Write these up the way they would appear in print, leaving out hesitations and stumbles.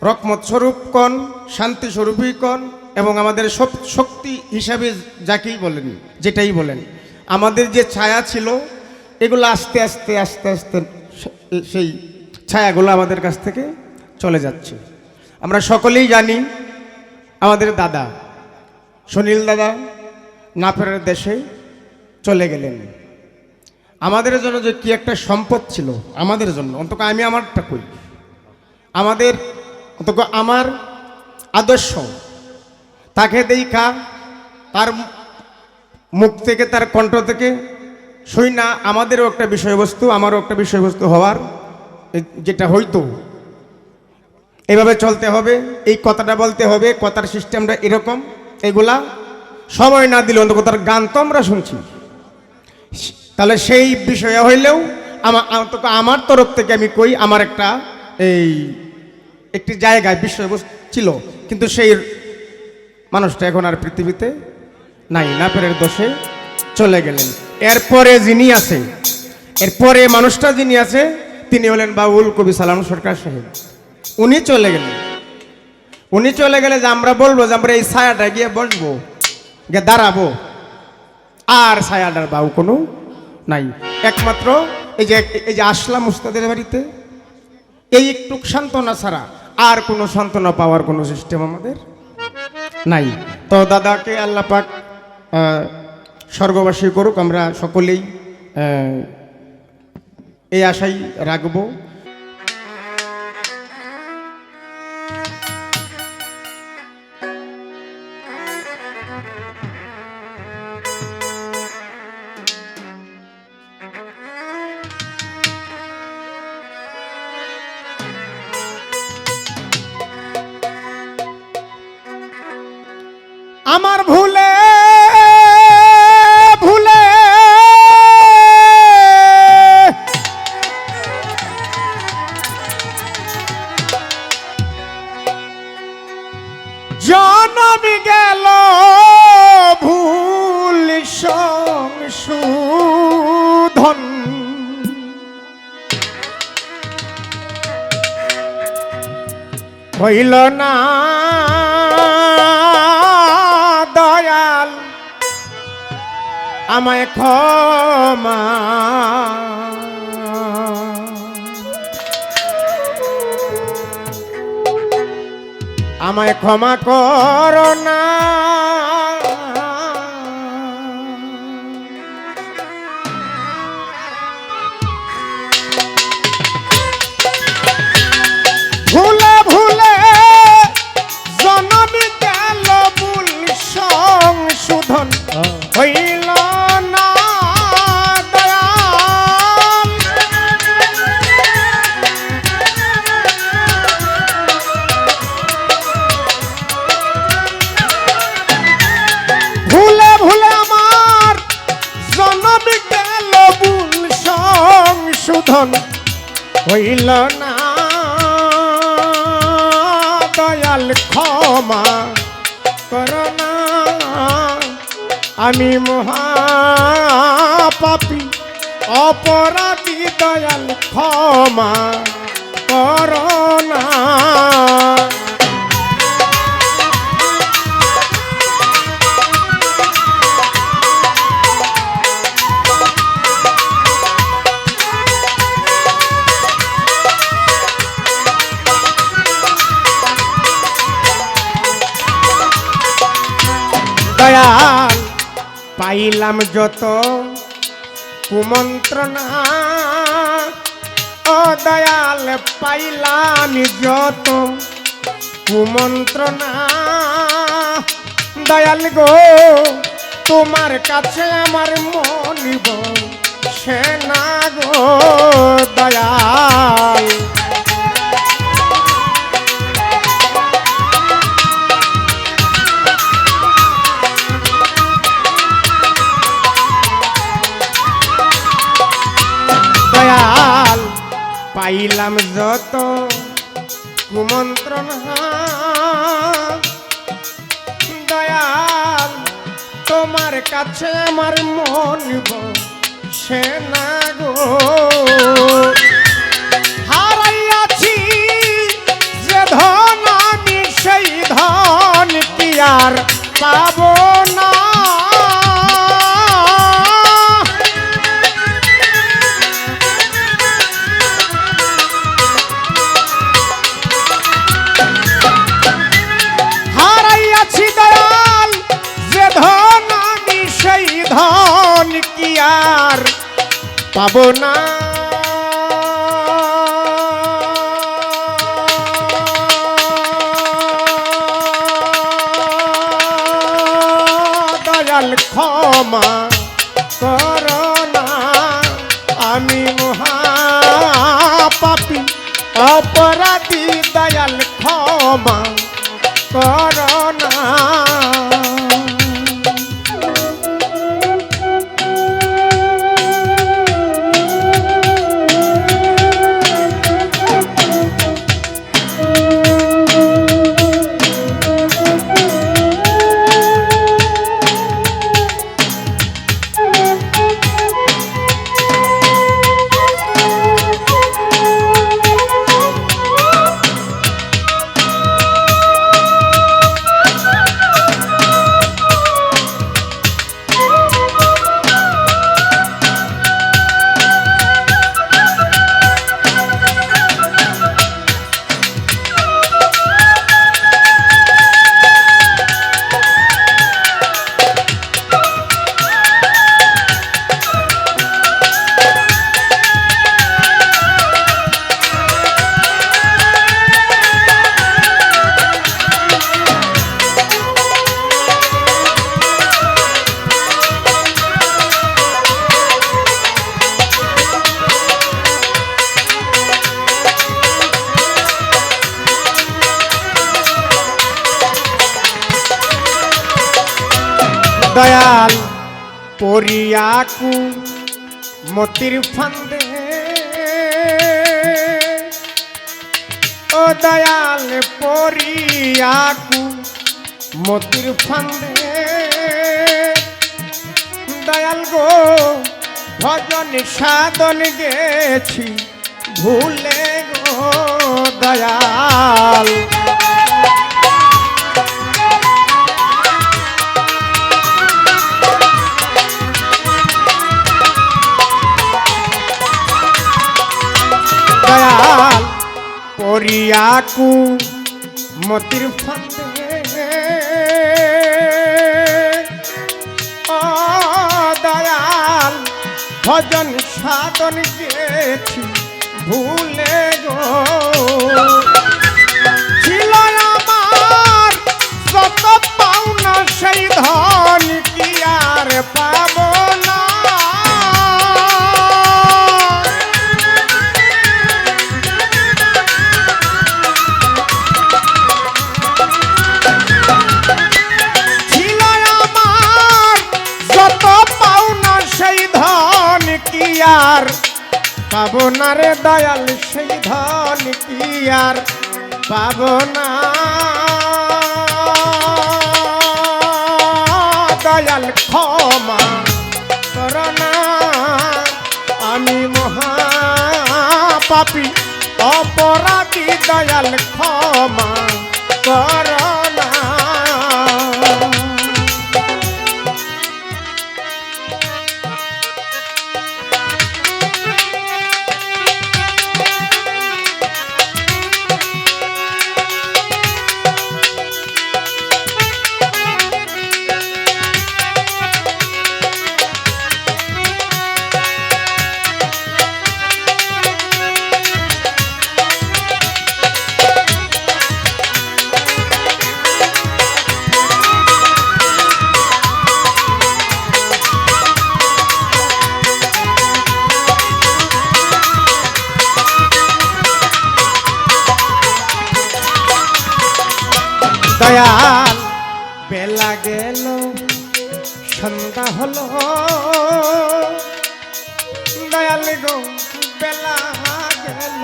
রহমত স্বরূপ কন, শান্তি স্বরূপই কন, এবং আমাদের সব শক্তি হিসাবে যাকেই বলেন, যেটাই বলেন, আমাদের যে ছায়া ছিল এগুলো আস্তে আস্তে আস্তে আস্তে সেই ছায়াগুলো আমাদের কাছ থেকে চলে যাচ্ছে। আমরা সকলেই জানি আমাদের দাদা সুনীল দাদা না ফেরার দেশে চলে গেলেন। আমাদের জন্য যে কি একটা সম্পদ ছিল, আমাদের জন্য, অন্তত আমি আমারটা কই, আমাদের অন্তত আমার আদর্শ তাকে দেখা, তার মুখ থেকে, তার কণ্ঠ থেকে শুই না আমাদেরও একটা বিষয়বস্তু, আমারও একটা বিষয়বস্তু হওয়ার, যেটা হয়তো এইভাবে চলতে হবে, এই কথাটা বলতে হবে, কথার সিস্টেমটা এরকম, এগুলা সময় না দিলে অন্তত তার গান তো আমরা শুনছি। তাহলে সেই বিষয়ে হইলেও আমার তরফ থেকে আমি কই, আমার একটা একটি জায়গায় বিষয়বস্তু ছিল, কিন্তু সেই মানুষটা এখন আর পৃথিবীতে নাই, না ফেরার দোষে চলে গেলেন। এরপরে যিনি আছে, এরপরে মানুষটা যিনি আছে তিনি হলেন বাউল কবি সালাম সরকার সাহেব। উনি চলে গেলেন। উনি চলে গেলে যে আমরা বলবো যে আমরা এই ছায়াটা গিয়ে বসবো, গিয়ে দাঁড়াবো, আর ছায়াটার বাউ কোনো নাই। একমাত্র এই যে আসলাম উস্তাদের বাড়িতে, এই একটু সান্ত্বনা ছাড়া আর কোনো সান্ত্বনা পাওয়ার কোনো সিস্টেম আমাদের নাই। তো দাদাকে আল্লাহ পাক স্বর্গবাসী করুক, আমরা সকলেই এই আশাই রাখবো। আমার ভুলে ভুলে জনমি গেল ভুল সংশোধন, হইল না দয়াল আমায় ক্ষমা, আমায় ক্ষমা করো না। ভুলে ভুলে জনমি গেল ভুল সংশোধন, হইল না দয়াল ভুলে ভুলে আমার জনমি গেল ভুল সংশোধন, হইল না দয়াল ক্ষমা করো না। আমি মহাপাপী অপরাধী, দয়াল ক্ষমা করো না। দয়াল পাইলাম যত কুমন্ত্রণা, ও দয়াল পাইলাম যত কুমন্ত্রণা, দয়াল গো তোমার কাছে আমার মনিব সে না গো দয়াল। দয়াল পাইলাম যত কুমন্ত্রণা, দয়াল তোমার কাছে আমার মন সে না গো। হারাইয়াছি যে ধন পাবো না। দয়াল ক্ষমা করো না, আমি মহা পাপী অপরাধী, দয়াল ক্ষমা করো না। দয়াল পরিয়াকু মতির ফান্দে, ও দয়াল পরিয়াকু মতির ফান্দে, দয়াল গো ভজন সাধন গেছি ভুলে গো দয়াল। দয়াল পরিয়াকু মতির ফান্দে, ও দয়াল ভজন সাধন গেছি ভুলে গো। ছিল আমার যত পাওনা সেই ধন কি আর পাবো না। আর পাবো না রে দয়াল সেই ধন কি আর পাবো না। দয়াল ক্ষমা করো না, আমি মহা পাপী অপরাধী, দয়াল ক্ষমা করো না। দয়াল বেলা গেল সন্ধ্যা হলো, দয়াল গো বেলা গেল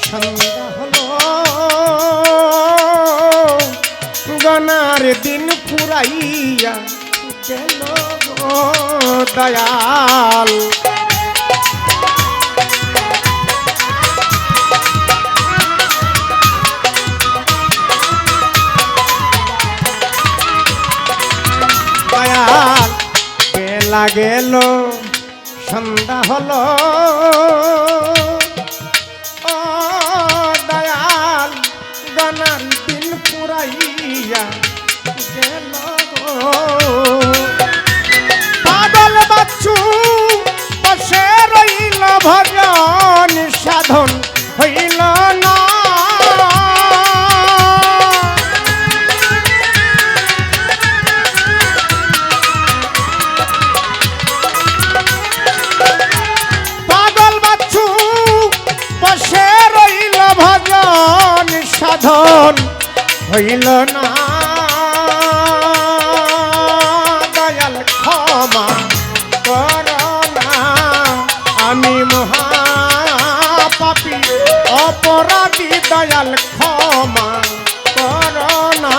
সন্ধ্যা হলো, গনার দিন ফুরাইয়া গেল গো দয়াল। দয়াল বেলা গেল সন্ধ্যা হলো, ও দয়াল গনার দিন পুরাইয়া গেল গো। পাগল বাচ্চু বসে হইল না দয়াল ক্ষমা করো না আমি মহা পাপী অপরাধী দয়াল ক্ষমা করো না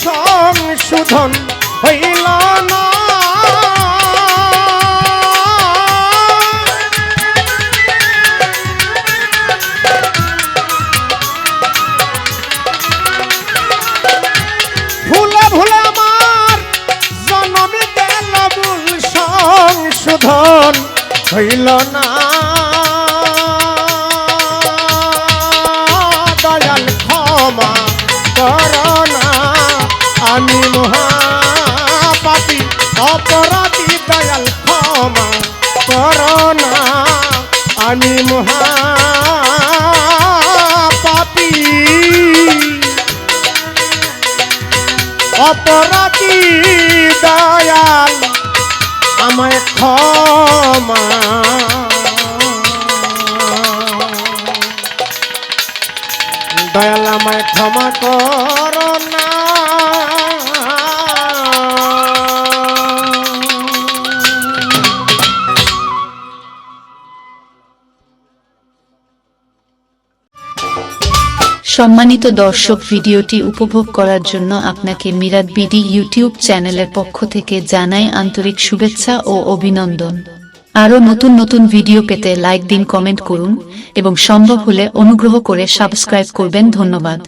সংশোধন হইল না ভুলে ভুলে আমার জনমে গেল ভুল সংশোধন হইল না দয়াল ক্ষমা করো না আমি মহা পাপী অপরাধী দয়াল ক্ষমা করো না আমি মহা পাপী অপরাধী দয়াল আমায় ক্ষমা দয়াল আমায় ক্ষমা করো না সম্মানিত দর্শক, ভিডিওটি উপভোগ করার জন্য আপনাকে মিরাদ বিডি ইউটিউব চ্যানেলের পক্ষ থেকে জানাই আন্তরিক শুভেচ্ছা ও অভিনন্দন। আরও নতুন নতুন ভিডিও পেতে লাইক দিন, কমেন্ট করুন এবং সম্ভব হলে অনুগ্রহ করে সাবস্ক্রাইব করবেন। ধন্যবাদ।